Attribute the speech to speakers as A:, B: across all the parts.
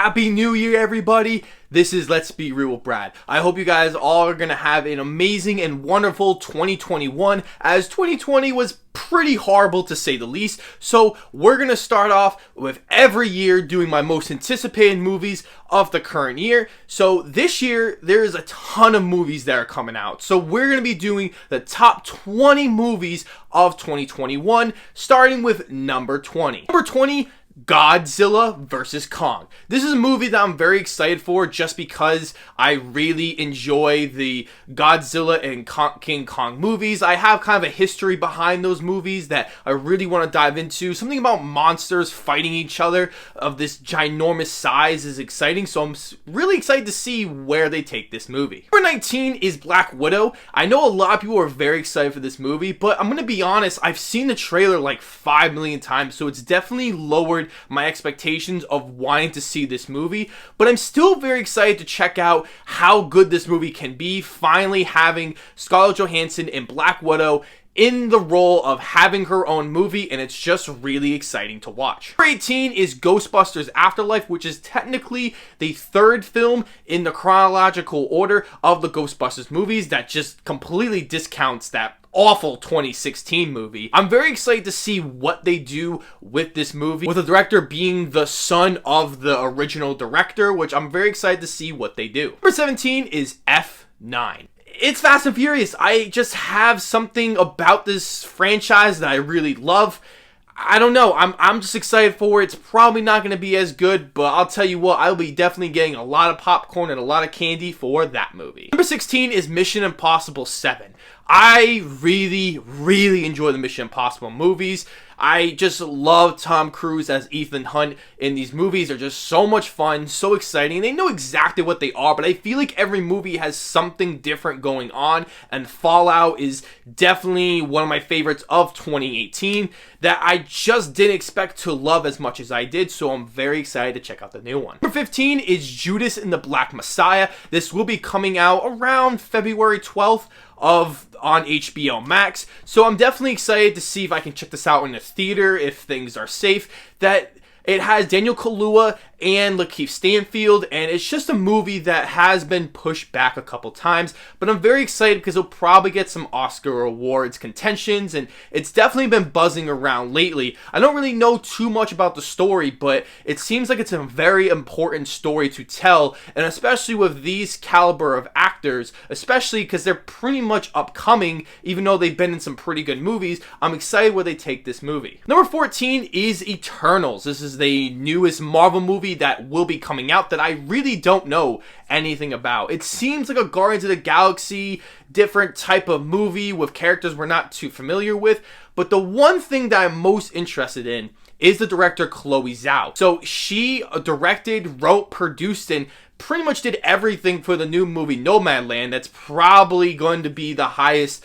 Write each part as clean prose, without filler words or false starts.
A: Happy New Year, everybody. This is Let's Be Real with Brad. I hope you guys all are going to have an amazing and wonderful 2021, as 2020 was pretty horrible to say the least. So we're going to start off with every year doing my most anticipated movies of the current year. So this year, there's a ton of movies that are coming out. So we're going to be doing the top 20 movies of 2021, starting with number 20. Number 20, Godzilla vs. Kong. This is a movie that I'm very excited for just because I really enjoy the Godzilla and King Kong movies. I have kind of a history behind those movies that I really want to dive into. Something about monsters fighting each other of this ginormous size is exciting, so I'm really excited to see where they take this movie. Number 19 is Black Widow. I know a lot of people are very excited for this movie, but I'm going to be honest, I've seen the trailer like 5 million times, so it's definitely lowered my expectations of wanting to see this movie, but I'm still very excited to check out how good this movie can be, finally having Scarlett Johansson and Black Widow in the role of having her own movie, and it's just really exciting to watch. Number 18 is Ghostbusters Afterlife, which is technically the third film in the chronological order of the Ghostbusters movies that just completely discounts that awful 2016 movie. I'm very excited to see what they do with this movie, with the director being the son of the original director, which I'm very excited to see what they do. Number 17 is F9. It's Fast and Furious. I just have something about this franchise that I really love. I don't know. I'm just excited for it. It's probably not going to be as good, but I'll tell you what, I'll be definitely getting a lot of popcorn and a lot of candy for that movie. Number 16 is Mission Impossible 7. I really enjoy the Mission Impossible movies. I just love Tom Cruise as Ethan Hunt in these movies. They're just so much fun, so exciting. They know exactly what they are, but I feel like every movie has something different going on, and Fallout is definitely one of my favorites of 2018 that I just didn't expect to love as much as I did, so I'm very excited to check out the new one. Number 15 is Judas and the Black Messiah. This will be coming out around February 12th on HBO Max, so I'm definitely excited to see if I can check this out in the theater if things are safe. That it has Daniel Kaluuya and Lakeith Stanfield, and it's just a movie that has been pushed back a couple times, but I'm very excited because it'll probably get some Oscar awards contentions, and it's definitely been buzzing around lately. I don't really know too much about the story, but it seems like it's a very important story to tell, and especially with these caliber of actors, especially because they're pretty much upcoming, even though they've been in some pretty good movies. I'm excited where they take this movie. Number 14 is Eternals. This is the newest Marvel movie that will be coming out that I really don't know anything about. It seems like a Guardians of the Galaxy different type of movie with characters we're not too familiar with, but the one thing that I'm most interested in is the director Chloe Zhao. So she directed, wrote, produced, and pretty much did everything for the new movie Nomadland. That's probably going to be the highest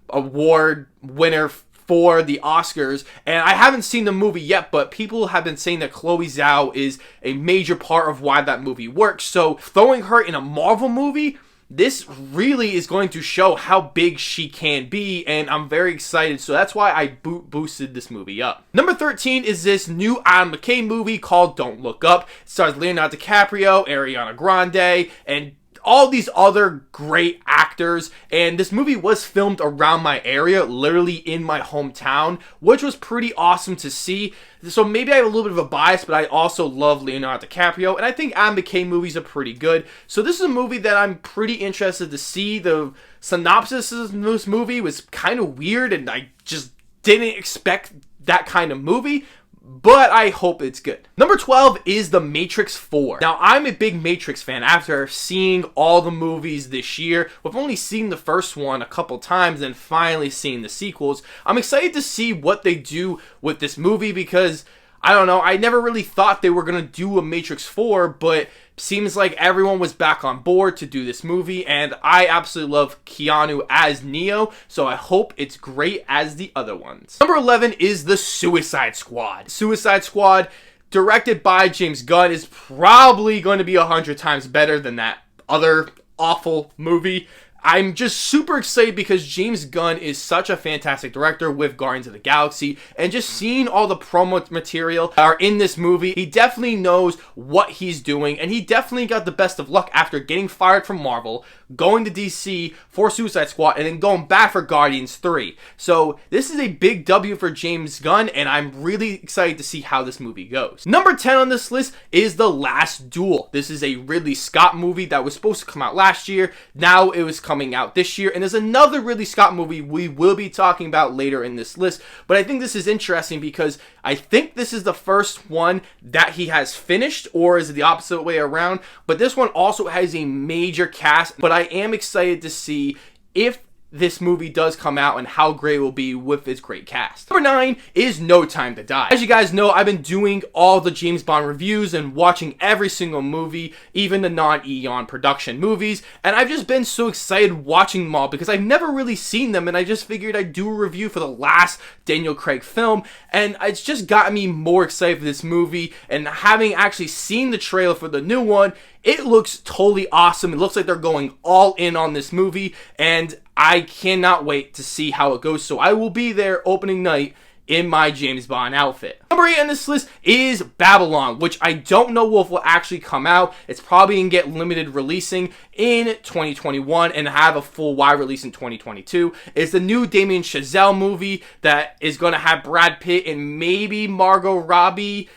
A: award winner for the Oscars, and I haven't seen the movie yet, but people have been saying that Chloe Zhao is a major part of why that movie works. So throwing her in a Marvel movie, this really is going to show how big she can be, and I'm very excited, so that's why I boosted this movie up. Number 13 is this new Adam McKay movie called Don't Look Up. It stars Leonardo DiCaprio, Ariana Grande, and all these other great actors, and this movie was filmed around my area, literally in my hometown, which was pretty awesome to see. So maybe I have a little bit of a bias, but I also love Leonardo DiCaprio, and I think Adam McKay movies are pretty good. So this is a movie that I'm pretty interested to see. The synopsis of this movie was kind of weird, and I just didn't expect that kind of movie, but I hope it's good. Number 12 is The Matrix 4. Now, I'm a big Matrix fan after seeing all the movies this year. We've only seen the first one a couple times and finally seeing the sequels. I'm excited to see what they do with this movie because, I don't know, I never really thought they were going to do a Matrix 4, but seems like everyone was back on board to do this movie, and I absolutely love Keanu as Neo, so I hope it's great as the other ones. Number 11 is The Suicide Squad. Suicide Squad, directed by James Gunn, is probably going to be 100 times better than that other awful movie. I'm just super excited because James Gunn is such a fantastic director with Guardians of the Galaxy, and just seeing all the promo material are in this movie, he definitely knows what he's doing, and he definitely got the best of luck after getting fired from Marvel, going to DC for Suicide Squad, and then going back for Guardians 3. So this is a big W for James Gunn, and I'm really excited to see how this movie goes. Number 10 on this list is The Last Duel. This is a Ridley Scott movie that was supposed to come out last year. Now it was coming out this year, and there's another Ridley Scott movie we will be talking about later in this list, but I think this is interesting because I think this is the first one that he has finished, or is it the opposite way around? But this one also has a major cast, but I am excited to see if this movie does come out and how great it will be with its great cast. Number 9 is No Time to Die. As you guys know, I've been doing all the James Bond reviews and watching every single movie, even the non-Eon production movies, and I've just been so excited watching them all because I've never really seen them, and I just figured I'd do a review for the last Daniel Craig film, and it's just gotten me more excited for this movie, and having actually seen the trailer for the new one, it looks totally awesome. It looks like they're going all in on this movie, and I cannot wait to see how it goes. So I will be there opening night in my James Bond outfit. Number 8 on this list is Babylon, which I don't know if will actually come out. It's probably going to get limited releasing in 2021 and have a full wide release in 2022. It's the new Damien Chazelle movie that is going to have Brad Pitt and maybe Margot Robbie.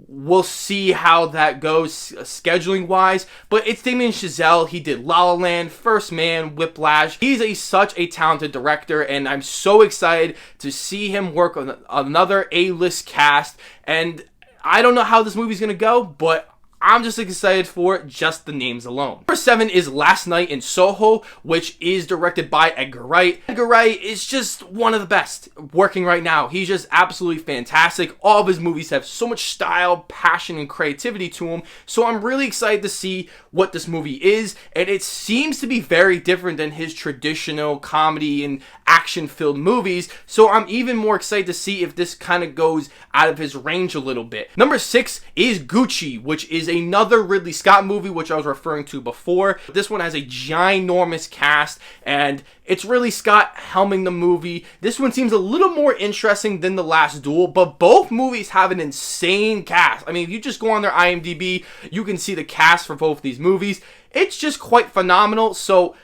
A: We'll see how that goes scheduling wise, but it's Damien Chazelle. He did La La Land, First Man, Whiplash. He's such a talented director, and I'm so excited to see him work on another A-list cast. And I don't know how this movie's gonna go, but I'm just excited for it, just the names alone. Number 7 is Last Night in Soho, which is directed by Edgar Wright. Edgar Wright is just one of the best working right now. He's just absolutely fantastic. All of his movies have so much style, passion, and creativity to them. So I'm really excited to see what this movie is, and it seems to be very different than his traditional comedy and action-filled movies. So I'm even more excited to see if this kind of goes out of his range a little bit. Number 6 is Gucci, which is another Ridley Scott movie, which I was referring to before. This one has a ginormous cast, and it's Ridley Scott helming the movie. This one seems a little more interesting than The Last Duel, but both movies have an insane cast. I mean, if you just go on their IMDb, you can see the cast for both these movies. It's just quite phenomenal, so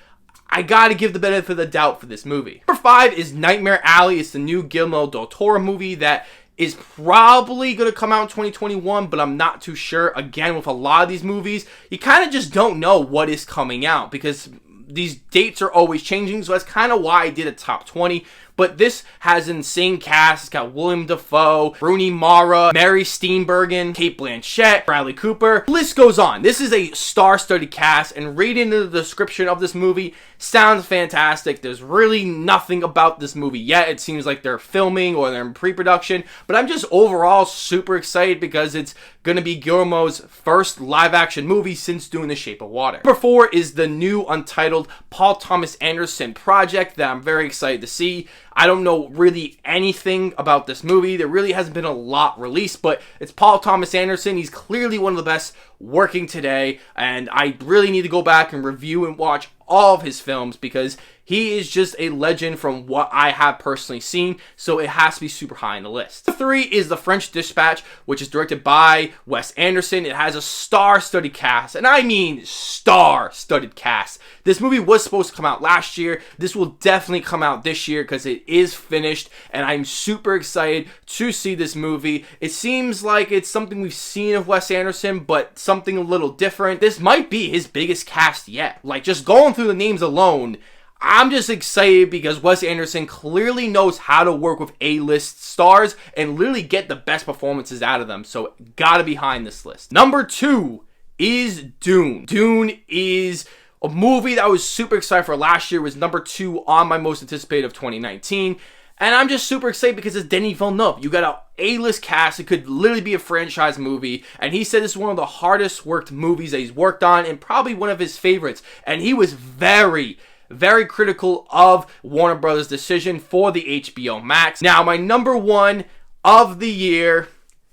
A: I gotta give the benefit of the doubt for this movie. Number 5 is Nightmare Alley. It's the new Guillermo del Toro movie that is probably going to come out in 2021, but I'm not too sure. Again, with a lot of these movies, you kind of just don't know what is coming out because these dates are always changing, so that's kind of why I did a top 20. But this has an insane cast. It's got Willem Dafoe, Rooney Mara, Mary Steenburgen, Cate Blanchett, Bradley Cooper. The list goes on. This is a star-studded cast, and reading the description of this movie sounds fantastic. There's really nothing about this movie yet. It seems like they're filming or they're in pre-production, but I'm just overall super excited because it's going to be Guillermo's first live-action movie since doing The Shape of Water. Number 4 is the new untitled Paul Thomas Anderson project that I'm very excited to see. I don't know really anything about this movie. There really hasn't been a lot released, but it's Paul Thomas Anderson. He's clearly one of the best working today, and I really need to go back and review and watch all of his films because he is just a legend from what I have personally seen, so it has to be super high on the list. Number 3 is The French Dispatch, which is directed by Wes Anderson. It has a star-studded cast, and I mean star-studded cast. This movie was supposed to come out last year. This will definitely come out this year because it is finished, and I'm super excited to see this movie. It seems like it's something we've seen of Wes Anderson, but something a little different. This might be his biggest cast yet. Like, just going through the names alone, I'm just excited because Wes Anderson clearly knows how to work with A-list stars and literally get the best performances out of them. So, gotta be behind this list. Number 2 is Dune. Dune is a movie that I was super excited for last year. It was number 2 on my most anticipated of 2019. And I'm just super excited because it's Denis Villeneuve. You got an A-list cast. It could literally be a franchise movie. And he said this is one of the hardest worked movies that he's worked on and probably one of his favorites. And he was very critical of Warner Brothers' decision for the HBO Max. Now, my number 1 of the year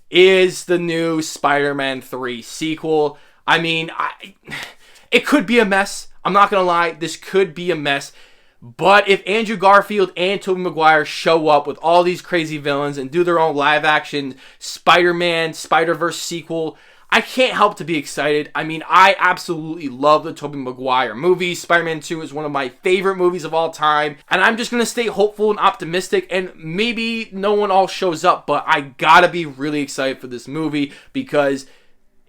A: is the new Spider-Man 3 sequel. I mean, it could be a mess. I'm not gonna lie, this could be a mess. But if Andrew Garfield and Tobey Maguire show up with all these crazy villains and do their own live-action Spider-Man, Spider-Verse sequel, I can't help to be excited. I mean, I absolutely love the Tobey Maguire movies. Spider-Man 2 is one of my favorite movies of all time. And I'm just going to stay hopeful and optimistic. And maybe no one all shows up, but I gotta be really excited for this movie because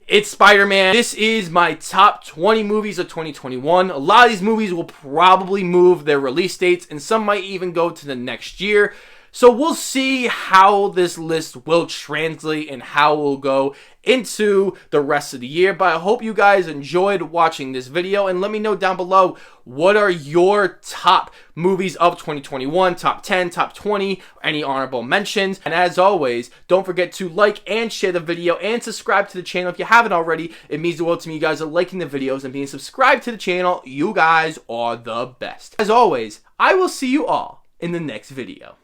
A: it's Spider-Man. This is my top 20 movies of 2021. A lot of these movies will probably move their release dates, and some might even go to the next year. So we'll see how this list will translate and how it will go into the rest of the year. But I hope you guys enjoyed watching this video, and let me know down below, what are your top movies of 2021, top 10, top 20, any honorable mentions. And as always, don't forget to like and share the video and subscribe to the channel if you haven't already. It means the world to me. You guys are liking the videos and being subscribed to the channel. You guys are the best. As always, I will see you all in the next video.